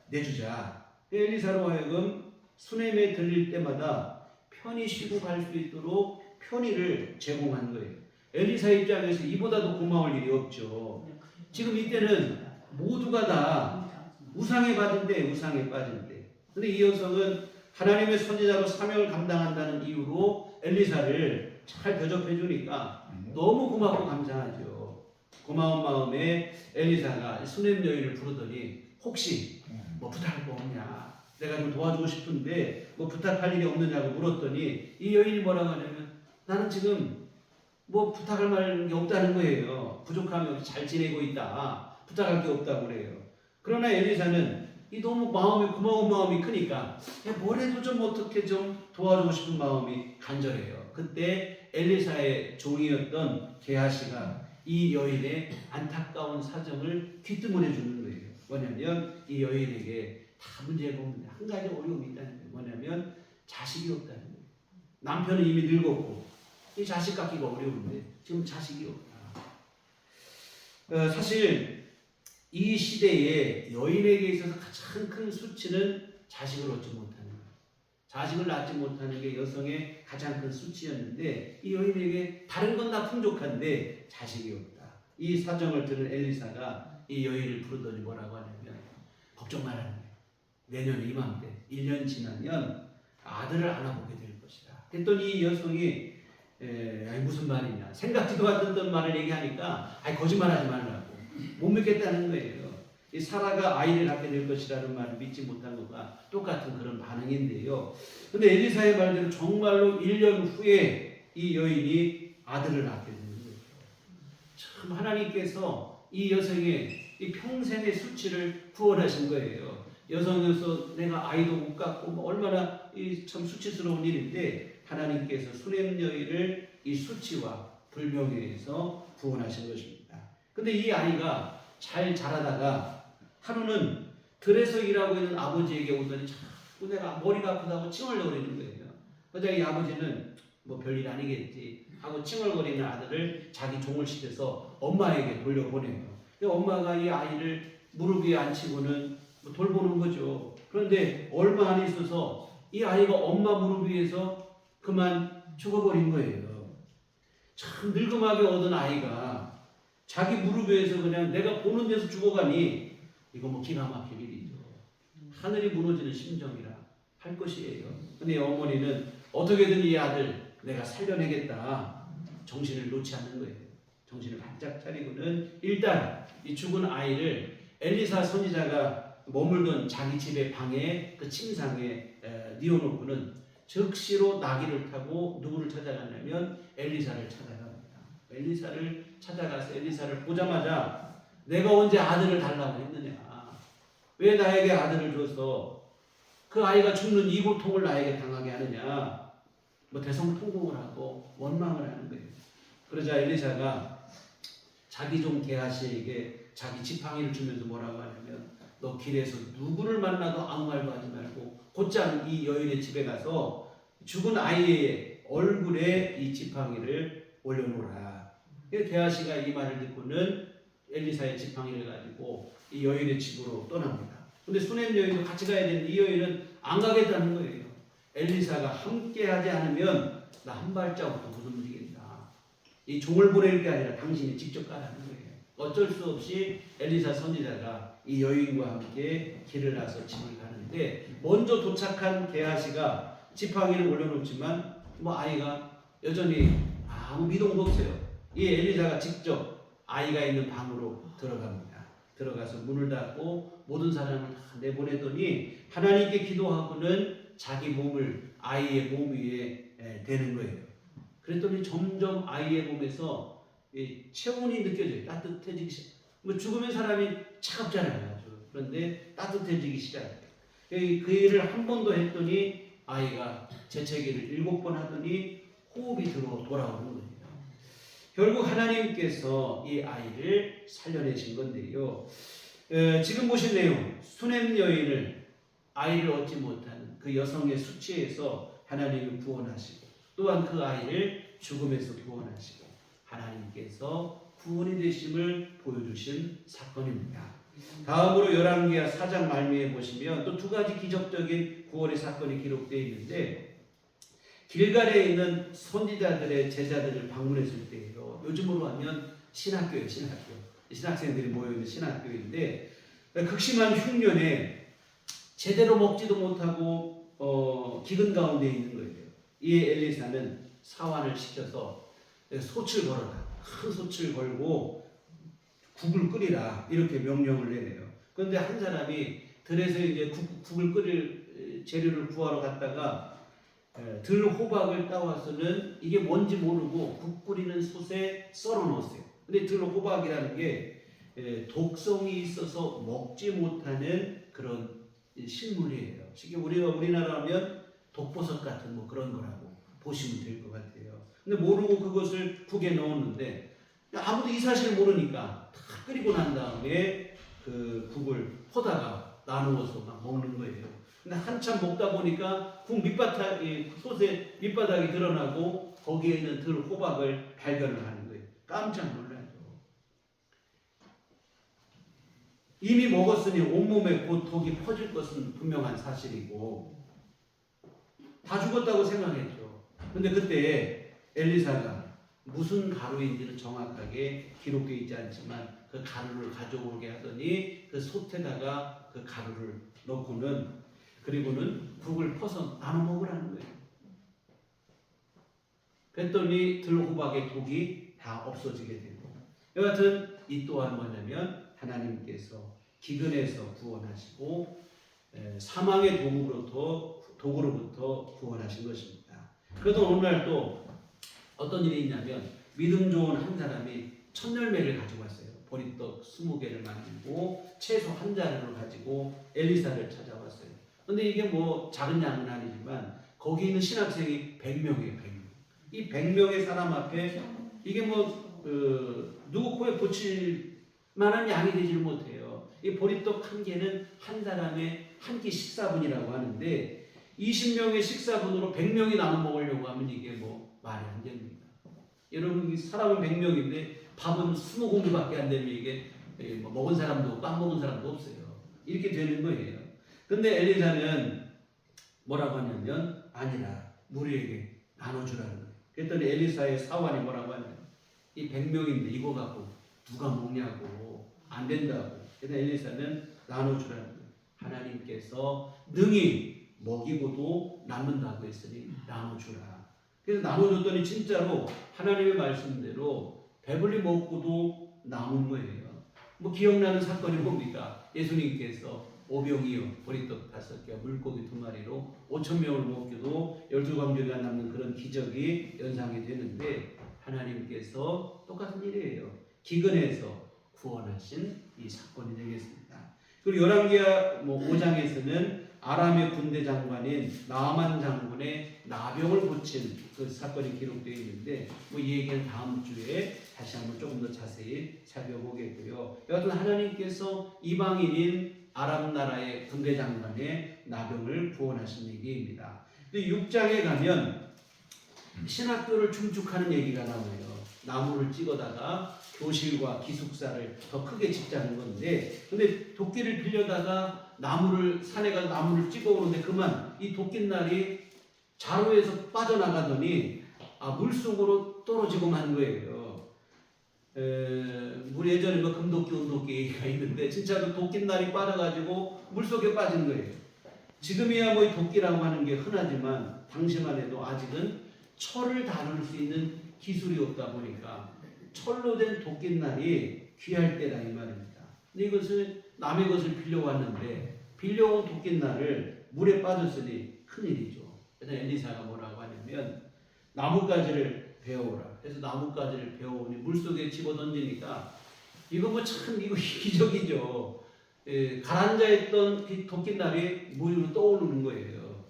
내주자. 엘리사로 하여금 수넴에 들릴 때마다 편히 쉬고 갈 수 있도록 편의를 제공한 거예요. 엘리사 입장에서 이보다도 고마울 일이 없죠. 지금 이때는 모두가 다 우상에 빠진 데 우상에 빠진 데. 근데 이 여성은 하나님의 선지자로 사명을 감당한다는 이유로 엘리사를 잘 대접해 주니까 너무 고맙고 감사하죠. 고마운 마음에 엘리사가 수넴 여인을 부르더니 혹시 뭐 부탁할 거 없냐? 내가 좀 도와주고 싶은데 뭐 부탁할 일이 없느냐고 물었더니 이 여인이 뭐라고 하냐면 나는 지금 뭐 부탁할 만한 게 없다는 거예요. 부족함이 없이 잘 지내고 있다. 부탁할 게 없다고 그래요. 그러나 엘리사는 이 너무 마음이 고마운 마음이 크니까 뭘 해도 좀 어떻게 좀 도와주고 싶은 마음이 간절해요. 그때 엘리사의 종이었던 게하시가 이 여인의 안타까운 사정을 귀뜸을 해주는 거예요. 뭐냐면 이 여인에게 다 문제가 없는데 한 가지 어려움이 있다는 거예요. 뭐냐면 자식이 없다는 거예요. 남편은 이미 늙었고 이 자식 갖기가 어려운데 지금 자식이 없다. 사실 이 시대에 여인에게 있어서 가장 큰 수치는 자식을 얻지 못하는 거예요. 자식을 낳지 못하는 게 여성의 가장 큰 수치였는데 이 여인에게 다른 건 다 풍족한데 자식이 없다. 이 사정을 들은 엘리사가 이 여인을 부르더니 뭐라고 하냐면 걱정 말라는 거예요. 내년 이맘때 1년 지나면 아들을 안아보게 될 것이다. 그랬더니 이 여성이 무슨 말이냐 생각지도 않던 말을 얘기하니까 거짓말하지 말라고 못 믿겠다는 거예요. 이 사라가 아이를 낳게 될 것이라는 말을 믿지 못한 것과 똑같은 그런 반응인데요. 근데 엘리사의 말대로 정말로 1년 후에 이 여인이 아들을 낳게 되는 거예요. 참 하나님께서 이 여성의 이 평생의 수치를 구원하신 거예요. 여성에서 내가 아이도 못 갖고 얼마나 참 수치스러운 일인데 하나님께서 수넴 여인을 이 수치와 불명예에서 구원하신 것입니다. 근데 이 아이가 잘 자라다가 하루는 들에서 일하고 있는 아버지에게 오더니 자꾸 내가 머리가 아프다고 칭얼거리는 거예요. 그러자 이 아버지는 뭐 별일 아니겠지 하고 칭얼거리는 아들을 자기 종을 시켜서 엄마에게 돌려보내요. 엄마가 이 아이를 무릎 위에 앉히고는 돌보는 거죠. 그런데 얼마 안 있어서 이 아이가 엄마 무릎 위에서 그만 죽어버린 거예요. 참 늙음하게 얻은 아이가 자기 무릎 위에서 그냥 내가 보는 데서 죽어가니 이거 뭐 기가 막힐 일이죠. 하늘이 무너지는 심정이라 할 것이에요. 근데 어머니는 어떻게든 이 아들 내가 살려내겠다. 정신을 놓지 않는 거예요. 정신을 바짝 차리고는 일단 이 죽은 아이를 엘리사 선지자가 머물던 자기 집의 방에 그 침상에 뉘어놓고는 즉시로 나귀를 타고 누구를 찾아갔냐면 엘리사를 찾아갑니다. 엘리사를 찾아가서 엘리사를 보자마자 내가 언제 아들을 달라고 했느냐? 왜 나에게 아들을 줘서 그 아이가 죽는 이 고통을 나에게 당하게 하느냐? 뭐 대성통곡을 하고 원망을 하는 거예요. 그러자 엘리사가 자기 종 게하시에게 자기 지팡이를 주면서 뭐라고 하냐면 너 길에서 누구를 만나도 아무 말도 하지 말고 곧장 이 여인의 집에 가서 죽은 아이의 얼굴에 이 지팡이를 올려놓으라. 게하시가 이 말을 듣고는 엘리사의 지팡이를 가지고 이 여인의 집으로 떠납니다. 근데 수넴 여인도 같이 가야 되는데 이 여인은 안 가겠다는 거예요. 엘리사가 함께하지 않으면 나 한 발자국도 못 움직인다. 이 종을 보낼 게 아니라 당신이 직접 가라는 거예요. 어쩔 수 없이 엘리사 선지자가 이 여인과 함께 길을 나서 집을 가는데 먼저 도착한 게하시가 지팡이를 올려놓지만 뭐 아이가 여전히 아무 미동도 없어요. 이 엘리사가 직접 아이가 있는 방으로 들어갑니다. 들어가서 문을 닫고 모든 사람을 다 내보내더니 하나님께 기도하고는 자기 몸을 아이의 몸 위에 대는 거예요. 그랬더니 점점 아이의 몸에서 체온이 느껴져요. 따뜻해지기 시작. 뭐 죽으면 사람이 차갑잖아요. 그런데 따뜻해지기 시작해요. 그 일을 한 번 더 했더니 아이가 재채기를 7번 하더니 호흡이 돌아오는 거예요. 결국 하나님께서 이 아이를 살려내신 건데요. 지금 보신 내용, 수넴 여인을 아이를 얻지 못하는 그 여성의 수치에서 하나님을 구원하시고 또한 그 아이를 죽음에서 구원하시고 하나님께서 구원이 되심을 보여주신 사건입니다. 다음으로 열왕기하 4장 말미에 보시면 또 두 가지 기적적인 구원의 사건이 기록되어 있는데 길갈에 있는 선지자들의 제자들을 방문했을 때예요. 요즘으로 하면 신학교예요. 신학생들이 모여있는 신학교인데 극심한 흉년에 제대로 먹지도 못하고 기근 가운데 있는 거예요. 이에 엘리사는 사환을 시켜서 솥을 걸어라. 큰 솥을 걸고 국을 끓이라. 이렇게 명령을 내려요. 그런데 한 사람이 들에서 이제 국을 끓일 재료를 구하러 갔다가 들 호박을 따와서는 이게 뭔지 모르고 국 끓이는 솥에 썰어 넣었어요. 근데 들 호박이라는 게 독성이 있어서 먹지 못하는 그런 식물이에요. 쉽게 우리나라 하면 독버섯 같은 뭐 그런 거라고 보시면 될 것 같아요. 근데 모르고 그것을 국에 넣었는데 아무도 이 사실을 모르니까 다 끓이고 난 다음에 그 국을 퍼다가 나누어서 막 먹는 거예요. 근데 한참 먹다 보니까 국 솥의 밑바닥이 드러나고 거기에 있는 들 호박을 발견을 하는 거예요. 깜짝 놀라죠. 이미 먹었으니 온몸에 곧 독이 퍼질 것은 분명한 사실이고 다 죽었다고 생각했죠. 근데 그때 엘리사가 무슨 가루인지는 정확하게 기록되어 있지 않지만 그 가루를 가져오게 하더니 그 솥에다가 그 가루를 넣고는 그리고는 국을 퍼서 나눠 먹으라는 거예요. 그랬더니 들호박의 독이 다 없어지게 되고 여하튼 이 또한 뭐냐면 하나님께서 기근에서 구원하시고 사망의 독으로부터 구원하신 것입니다. 그래도 오늘날 또 어떤 일이 있냐면 믿음 좋은 한 사람이 천열매를 가지고 왔어요. 보리떡 20개를 만들고 채소 한 자루를 가지고 엘리사를 찾아왔어요. 근데 이게 뭐 작은 양은 아니지만 거기 있는 신학생이 100명이에요. 100명. 이 100명의 사람 앞에 이게 누구 코에 붙일 만한 양이 되지를 못해요. 이 보리떡 한 개는 한 사람의 한 끼 식사분이라고 하는데 20명의 식사분으로 100명이 나눠 먹으려고 하면 이게 뭐 말이 안 됩니다. 여러분 사람은 100명인데 밥은 20공기밖에 안 되면 이게 뭐 먹은 사람도 없고 안 먹은 사람도 없어요. 이렇게 되는 거예요. 근데 엘리사는 뭐라고 하냐면 아니라 무리에게 나눠주라는 거예요. 그랬더니 엘리사의 사환이 뭐라고 하냐면 이 100명인데 이거 갖고 누가 먹냐고. 안 된다고. 그래서 엘리사는 나눠주라는 거예요. 하나님께서 능히 먹이고도 남는다고 했으니 나눠주라. 그래서 나눠줬더니 진짜로 하나님의 말씀대로 배불리 먹고도 남은 거예요. 뭐 기억나는 사건이 뭡니까? 예수님께서 오병이어 보리떡 5개 물고기 2마리로 5,000명을 먹여도 12광주가 남는 그런 기적이 연상이 되는데 하나님께서 똑같은 일이에요. 기근에서 구원하신 이 사건이 되겠습니다. 그리고 열왕기하 5장에서는 아람의 군대 장관인 나아만 장군의 나병을 고친 그 사건이 기록되어 있는데 이 얘기는 다음 주에 다시 한번 조금 더 자세히 살펴보겠고요. 여하튼 하나님께서 이방인인 아람 나라의 군대 장관의 나병을 구원하신 얘기입니다. 6장에 가면 신학교를 충축하는 얘기가 나와요. 나무를 찍어다가 교실과 기숙사를 더 크게 짓자는 건데, 근데 도끼를 빌려다가 산에 가서 나무를 찍어오는데 그만 이 도끼날이 자루에서 빠져나가더니 물속으로 떨어지고 만 거예요. 우리 예전에 금도끼, 은도끼가 있는데 진짜로 도끼날이 빠져가지고 물속에 빠진 거예요. 지금이야 이 도끼라고 하는 게 흔하지만 당시만 해도 아직은 철을 다룰 수 있는 기술이 없다 보니까 철로 된 도끼날이 귀할 때다 이 말입니다. 근데 이것을 남의 것을 빌려왔는데 빌려온 도끼날을 물에 빠졌으니 큰일이죠. 그래서 엘리사가 뭐라고 하냐면 나뭇가지를 베어오라. 그래서 나뭇가지를 베어오니 물속에 집어던지니까 이거 참 기적이죠. 가라앉아있던 그 도끼날이 물 위로 떠오르는 거예요.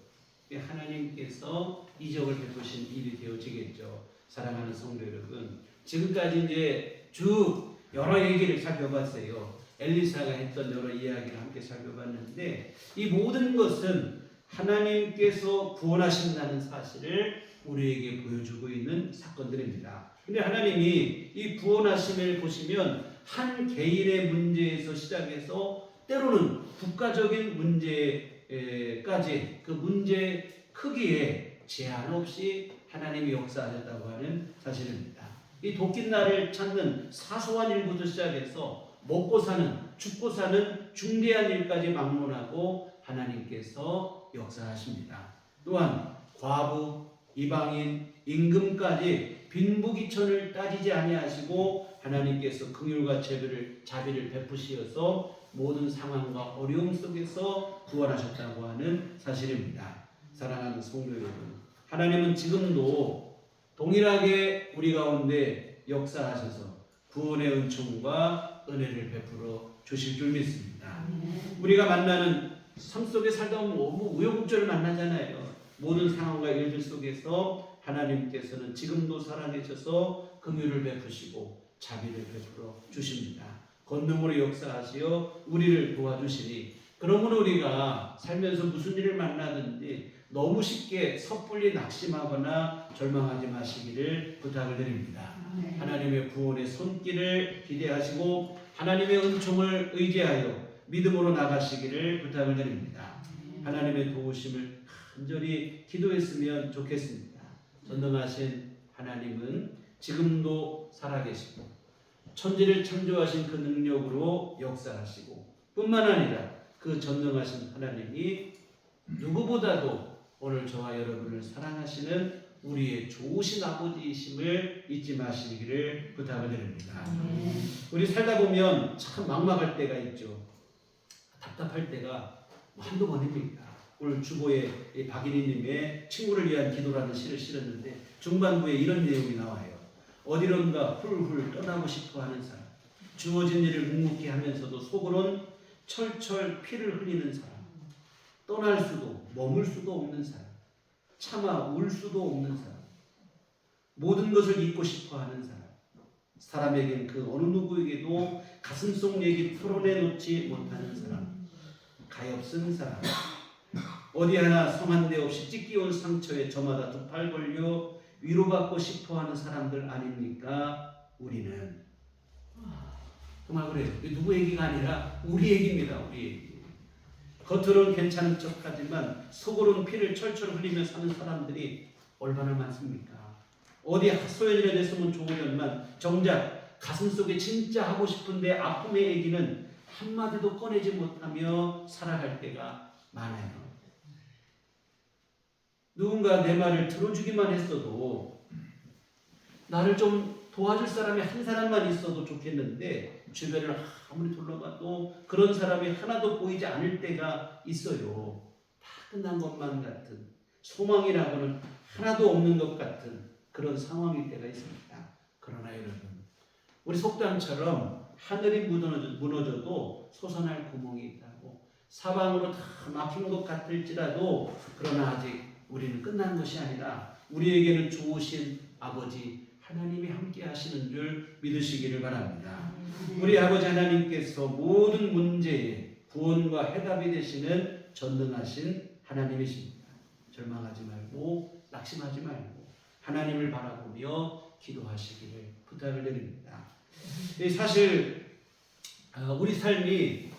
하나님께서 이적을 베푸신 일이 되어지겠죠. 사랑하는 성도 여러분, 지금까지 이제 쭉 여러 얘기를 살펴봤어요. 엘리사가 했던 여러 이야기를 함께 살펴봤는데 이 모든 것은 하나님께서 구원하신다는 사실을 우리에게 보여주고 있는 사건들입니다. 근데 하나님이 이 구원하심을 보시면 한 개인의 문제에서 시작해서 때로는 국가적인 문제까지 그 문제 크기에 제한 없이 하나님이 역사하셨다고 하는 사실입니다. 이 도끼날을 찾는 사소한 일부터 시작해서 먹고 사는, 죽고 사는 중대한 일까지 막론하고 하나님께서 역사하십니다. 또한 과부, 이방인, 임금까지 빈부귀천을 따지지 아니하시고 하나님께서 긍휼과 자비를 베푸시어서 모든 상황과 어려움 속에서 구원하셨다고 하는 사실입니다. 사랑하는 성도 여러분, 하나님은 지금도 동일하게 우리 가운데 역사하셔서 구원의 은총과 은혜를 베풀어 주실 줄 믿습니다. 우리가 만나는 삶 속에 살다 보면 너무 우여곡절을 만나잖아요. 모든 상황과 일들 속에서 하나님께서는 지금도 살아계셔서 긍휼을 베푸시고 자비를 베풀어 주십니다. 권능으로 역사하시어 우리를 도와주시니 그러므로 우리가 살면서 무슨 일을 만나든지 너무 쉽게 섣불리 낙심하거나 절망하지 마시기를 부탁을 드립니다. 하나님의 구원의 손길을 기대하시고 하나님의 은총을 의지하여 믿음으로 나가시기를 부탁을 드립니다. 하나님의 도우심을 간절히 기도했으면 좋겠습니다. 전능하신 하나님은 지금도 살아계시고 천지를 창조하신 그 능력으로 역사하시고 뿐만 아니라 그 전능하신 하나님이 누구보다도 오늘 저와 여러분을 사랑하시는 우리의 좋으신 아버지이심을 잊지 마시기를 부탁을 드립니다. 우리 살다 보면 참 막막할 때가 있죠. 답답할 때가 한두 번입니까? 오늘 주보에 박인희님의 친구를 위한 기도라는 시를 실었는데 중반부에 이런 내용이 나와요. 어디론가 훌훌 떠나고 싶어하는 사람, 주어진 일을 묵묵히 하면서도 속으론 철철 피를 흘리는 사람, 떠날 수도 머물 수도 없는 사람, 차마 울 수도 없는 사람, 모든 것을 잊고 싶어하는 사람, 사람에겐 그 어느 누구에게도 가슴속 얘기 풀어내놓지 못하는 사람, 가엾은 사람, 어디 하나 성한 데 없이 찢기온 상처에 저마다 두 팔 벌려 위로받고 싶어하는 사람들 아닙니까? 우리는 정말 그래요. 누구 얘기가 아니라 우리 얘기입니다. 우리 얘기. 겉으로는 괜찮은 척하지만 속으로는 피를 철철 흘리며 사는 사람들이 얼마나 많습니까? 어디 핫소연이라 됐으면 좋으련만 정작 가슴속에 진짜 하고 싶은데 아픔의 얘기는 한마디도 꺼내지 못하며 살아갈 때가 많아요. 누군가 내 말을 들어주기만 했어도, 나를 좀 도와줄 사람이 한 사람만 있어도 좋겠는데 주변을 아무리 둘러봐도 그런 사람이 하나도 보이지 않을 때가 있어요. 다 끝난 것만 같은, 소망이라고는 하나도 없는 것 같은 그런 상황일 때가 있습니다. 그러나 여러분, 우리 속담처럼 하늘이 무너져도 솟아날 구멍이 있다고, 사방으로 다 막힌 것 같을지라도 그러나 아직 우리는 끝난 것이 아니라 우리에게는 좋으신 아버지 하나님이 함께 하시는 줄 믿으시기를 바랍니다. 우리 아버지 하나님께서 모든 문제에 구원과 해답이 되시는 전능하신 하나님이십니다. 절망하지 말고 낙심하지 말고 하나님을 바라보며 기도하시기를 부탁을 드립니다. 사실 우리 삶이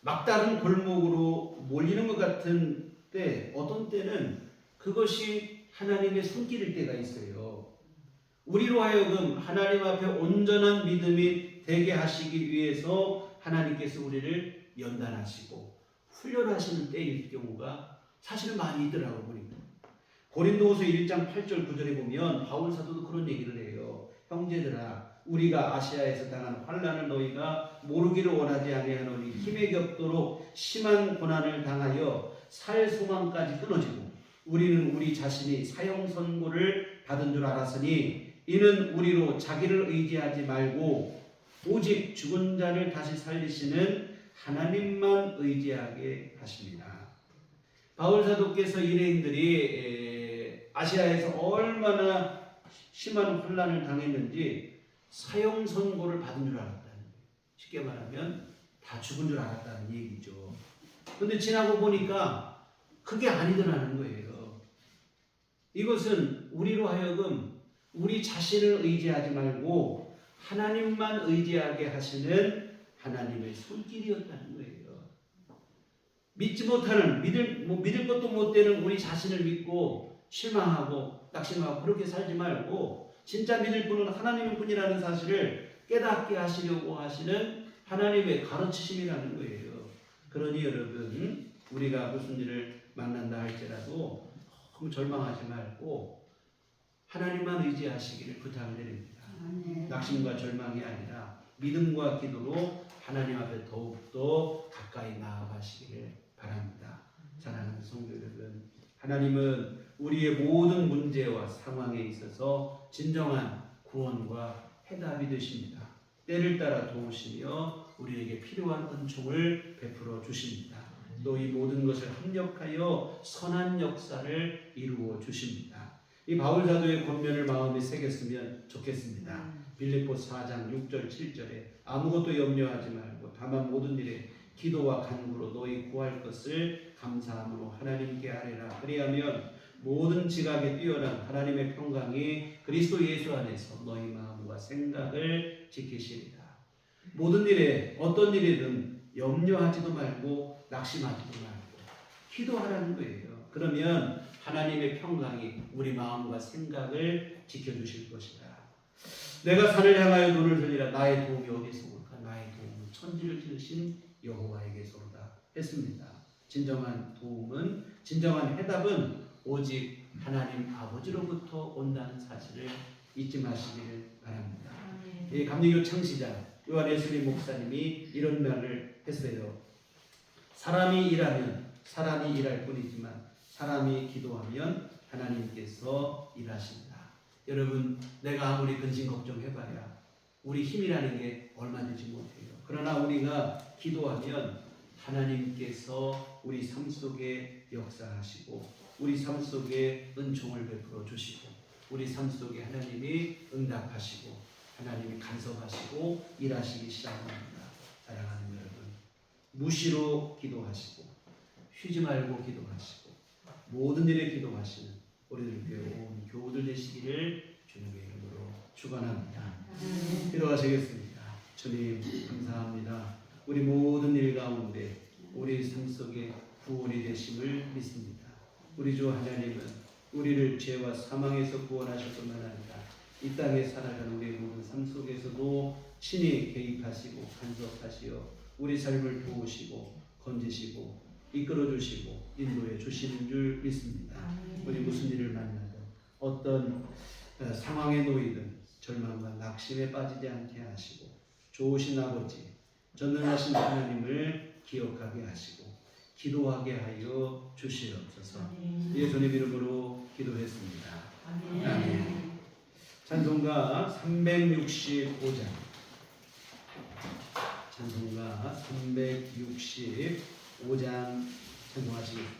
막다른 골목으로 몰리는 것 같은 때, 어떤 때는 그것이 하나님의 손길일 때가 있어요. 우리로 하여금 하나님 앞에 온전한 믿음이 되게 하시기 위해서 하나님께서 우리를 연단하시고 훈련하시는 때일 경우가 사실은 많이 있더라고요. 보니까 고린도후서 1장 8절 9절에 보면 바울 사도도 그런 얘기를 해요. 형제들아, 우리가 아시아에서 당한 환난을 너희가 모르기를 원하지 아니하노니 힘에 겹도록 심한 고난을 당하여 살 소망까지 끊어지고 우리는 우리 자신이 사형 선고를 받은 줄 알았으니 이는 우리로 자기를 의지하지 말고 오직 죽은 자를 다시 살리시는 하나님만 의지하게 하십니다. 바울 사도께서 일행들이 아시아에서 얼마나 심한 환난을 당했는지 사형 선고를 받은 줄 알았다는 거예요. 쉽게 말하면 다 죽은 줄 알았다는 얘기죠. 그런데 지나고 보니까 그게 아니더라는 거예요. 이것은 우리로 하여금 우리 자신을 의지하지 말고 하나님만 의지하게 하시는 하나님의 손길이었다는 거예요. 믿지 못하는, 믿을 것도 못 되는 우리 자신을 믿고 실망하고 낙심하고 그렇게 살지 말고 진짜 믿을 분은 하나님일 뿐이라는 사실을 깨닫게 하시려고 하시는 하나님의 가르치심이라는 거예요. 그러니 여러분, 우리가 무슨 일을 만난다 할지라도 너무 절망하지 말고 하나님만 의지하시기를 부탁드립니다. 낙심과 절망이 아니라 믿음과 기도로 하나님 앞에 더욱더 가까이 나아가시기를 바랍니다. 사랑하는 성도 여러분, 하나님은 우리의 모든 문제와 상황에 있어서 진정한 구원과 해답이 되십니다. 때를 따라 도우시며 우리에게 필요한 은총을 베풀어 주십니다. 또 이 모든 것을 합력하여 선한 역사를 이루어 주십니다. 이 바울 사도의 권면을 마음에 새겼으면 좋겠습니다. 빌립보서 4장 6절 7절에 아무것도 염려하지 말고 다만 모든 일에 기도와 간구로 너희 구할 것을 감사함으로 하나님께 아뢰라. 그리하면 모든 지각에 뛰어난 하나님의 평강이 그리스도 예수 안에서 너희 마음과 생각을 지키시리라. 모든 일에 어떤 일이든 염려하지도 말고 낙심하지도 말고 기도하라는 거예요. 그러면 하나님의 평강이 우리 마음과 생각을 지켜주실 것이다. 내가 산을 향하여 눈을 들리라. 나의 도움이 어디서 올까? 나의 도움은 천지를 지으신 여호와에게서로다 했습니다. 진정한 도움은, 진정한 해답은 오직 하나님 아버지로부터 온다는 사실을 잊지 마시기를 바랍니다. 이 감리교 창시자 요한 웨슬리 목사님이 이런 말을 했어요. 사람이 일하면 사람이 일할 뿐이지만 사람이 기도하면 하나님께서 일하신다. 여러분, 내가 아무리 근심 걱정해봐야 우리 힘이라는 게 얼마 되지 못해요. 그러나 우리가 기도하면 하나님께서 우리 삶 속에 역사하시고 우리 삶 속에 은총을 베풀어 주시고 우리 삶 속에 하나님이 응답하시고 하나님이 간섭하시고 일하시기 시작합니다. 사랑하는 여러분, 무시로 기도하시고 쉬지 말고 기도하시고 모든 일에 기도하시는 우리들 교회 온 교우들 되시기를 주님의 이름으로 축원합니다. 기도하시겠습니다. 주님 감사합니다. 우리 모든 일 가운데 우리 삶 속에 구원이 되심을 믿습니다. 우리 주 하나님은 우리를 죄와 사망에서 구원하실 뿐만 아니라 이 땅에 살아가는 우리의 모든 삶 속에서도 친히 개입하시고 간섭하시어 우리 삶을 도우시고 건지시고 이끌어주시고 인도해 주시는 줄 믿습니다. 우리 무슨 일을 만나든 어떤 상황에 놓이든 절망과 낙심에 빠지지 않게 하시고 좋으신 아버지 전능하신 하나님을 기억하게 하시고 기도하게 하여 주시옵소서. 예수님 이름으로 기도했습니다. 아멘. 찬송가 365장 찬송가 365장 찬송하시겠습니다.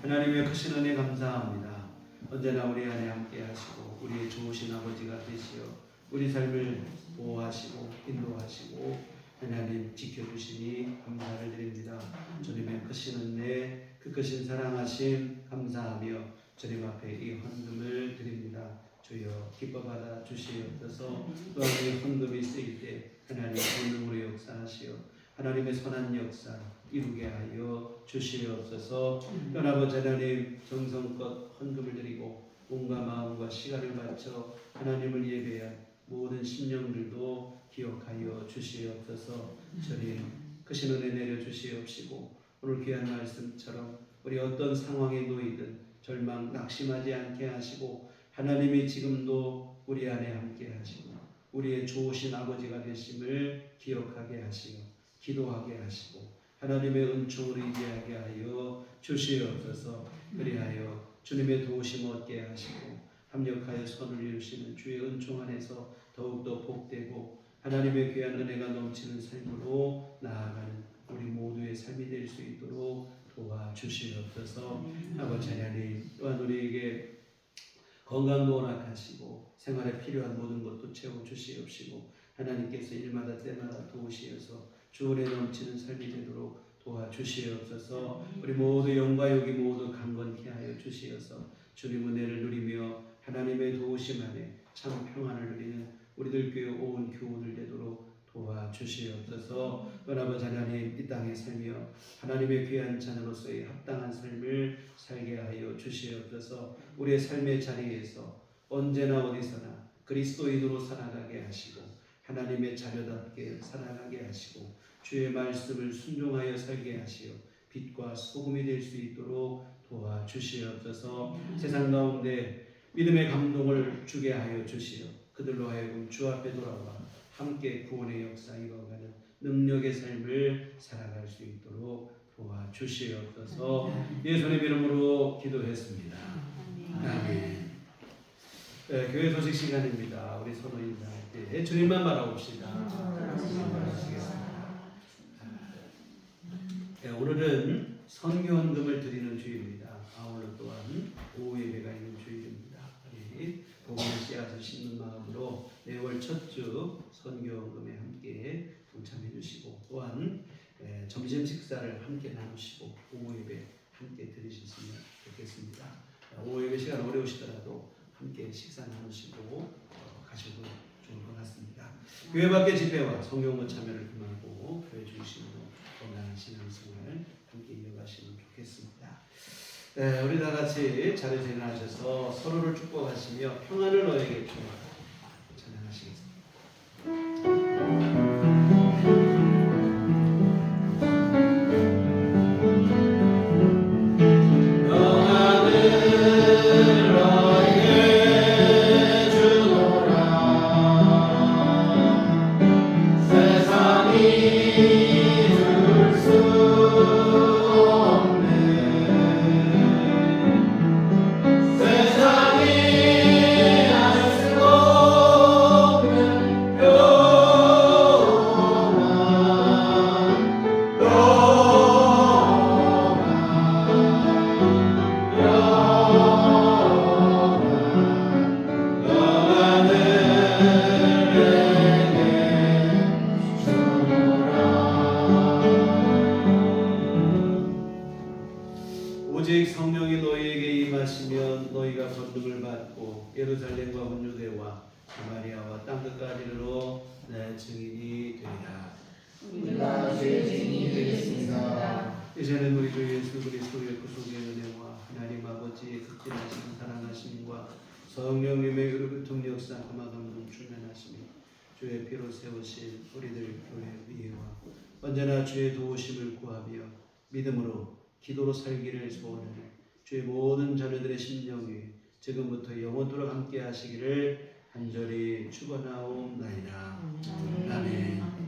하나님의 크신 은혜 감사합니다. 언제나 우리 안에 함께 하시고 우리의 좋으신 아버지가 되시어 우리 삶을 보호하시고 인도하시고 하나님 지켜주시니 감사를 드립니다. 주님의 크신 은혜 그 크신 사랑하심 감사하며 주님 앞에 이 헌금을 드립니다. 주여 기뻐 받아 주시옵소서. 또한 이 헌금이 쓰일 때 하나님 권능으로 역사하시어 하나님의 선한 역사 이루게 하여 주시옵소서. 아버지 하나님 정성껏 헌금을 드리고 온갖 마음과 시간을 바쳐 하나님을 예배한 모든 심령들도 기억하여 주시옵소서. 주님 크신 은혜 내려 주시옵시고 오늘 귀한 말씀처럼 우리 어떤 상황에 놓이든 절망 낙심하지 않게 하시고 하나님이 지금도 우리 안에 함께 하시고 우리의 좋으신 아버지가 되심을 기억하게 하시고 기도하게 하시고 하나님의 은총을 의지하게 하여 주시옵소서. 그리하여 주님의 도우심 얻게 하시고 합력하여 선을 이루시는 주의 은총 안에서 더욱더 복되고 하나님의 귀한 은혜가 넘치는 삶으로 나아가는 우리 모두의 삶이 될 수 있도록 도와주시옵소서. 아버지 하나님 또한 우리에게 건강도 허락하시고 생활에 필요한 모든 것도 채워주시옵시고 하나님께서 일마다 때마다 도우시어서 주 은혜 넘치는 삶이 되도록 도와주시옵소서. 우리 모두 영과 욕이 모두 강건케 하여 주시어서 주님 은혜를 누리며 하나님의 도우심 안에 참 평안을 누리는 우리들 교회 온 교우들 되도록 도와주시옵소서. 아버지 하나님, 이 땅에 살며 하나님의 귀한 자녀로서의 합당한 삶을 살게 하여 주시옵소서. 우리의 삶의 자리에서 언제나 어디서나 그리스도인으로 살아가게 하시고 하나님의 자녀답게 살아가게 하시고 주의 말씀을 순종하여 살게 하시어 빛과 소금이 될 수 있도록 도와주시옵소서. 세상 가운데 믿음의 감동을 주게 하여 주시어 그들로 하여금 주 앞에 돌아와 함께 구원의 역사 이뤄가는 능력의 삶을 살아갈 수 있도록 도와주시옵소서. 예수님의 이름으로 기도했습니다. 아멘. 네, 교회 소식 시간입니다. 우리 서로 인사할 때 주님만 바라봅시다. 네, 오늘은 선교헌금을 드리는 주일입니다. 아울러 또한 오후 예배가 있는 주일입니다. 우리 복음의 씨앗을 심는 마음으로 매월 첫 주 선교헌금에 함께 동참해 주시고 또한 점심 식사를 함께 나누시고 오후 예배 함께 드리셨으면 좋겠습니다. 오후 예배 시간 어려우시더라도 함께 식사 나누시고 가셔도 좋을 것 같습니다. 교회 밖의 집회와 성경원 참여를 금하고 교회 중심으로 건강한 신앙생활 함께 이어가시면 좋겠습니다. 우리 다 같이 자리에서 일어나셔서 서로를 축복하시며 평안을 너에게 주라 찬양하시겠습니다. 오직 성령이 너희에게 임하시면 너희가 권능을 받고 예루살렘과 온유대와 사마리아와 땅끝까지 이르러 내 증인이 되리라. 우리가 주의 증인이 되겠습니다. 이제는 우리 주 예수 그리스도의 구속의 은혜와 하나님 아버지의 극진하신 사랑하심과 성령님의 의로부통 역사 감화 감동 충만하심이 주의 피로 세우신 우리들 교회 위에와 언제나 주의 도우심을 구하며 믿음으로 기도로 살기를 소원하는 주의 모든 자녀들의 심령이 지금부터 영원토록 함께 하시기를 간절히 축원하옵나이다. 아멘.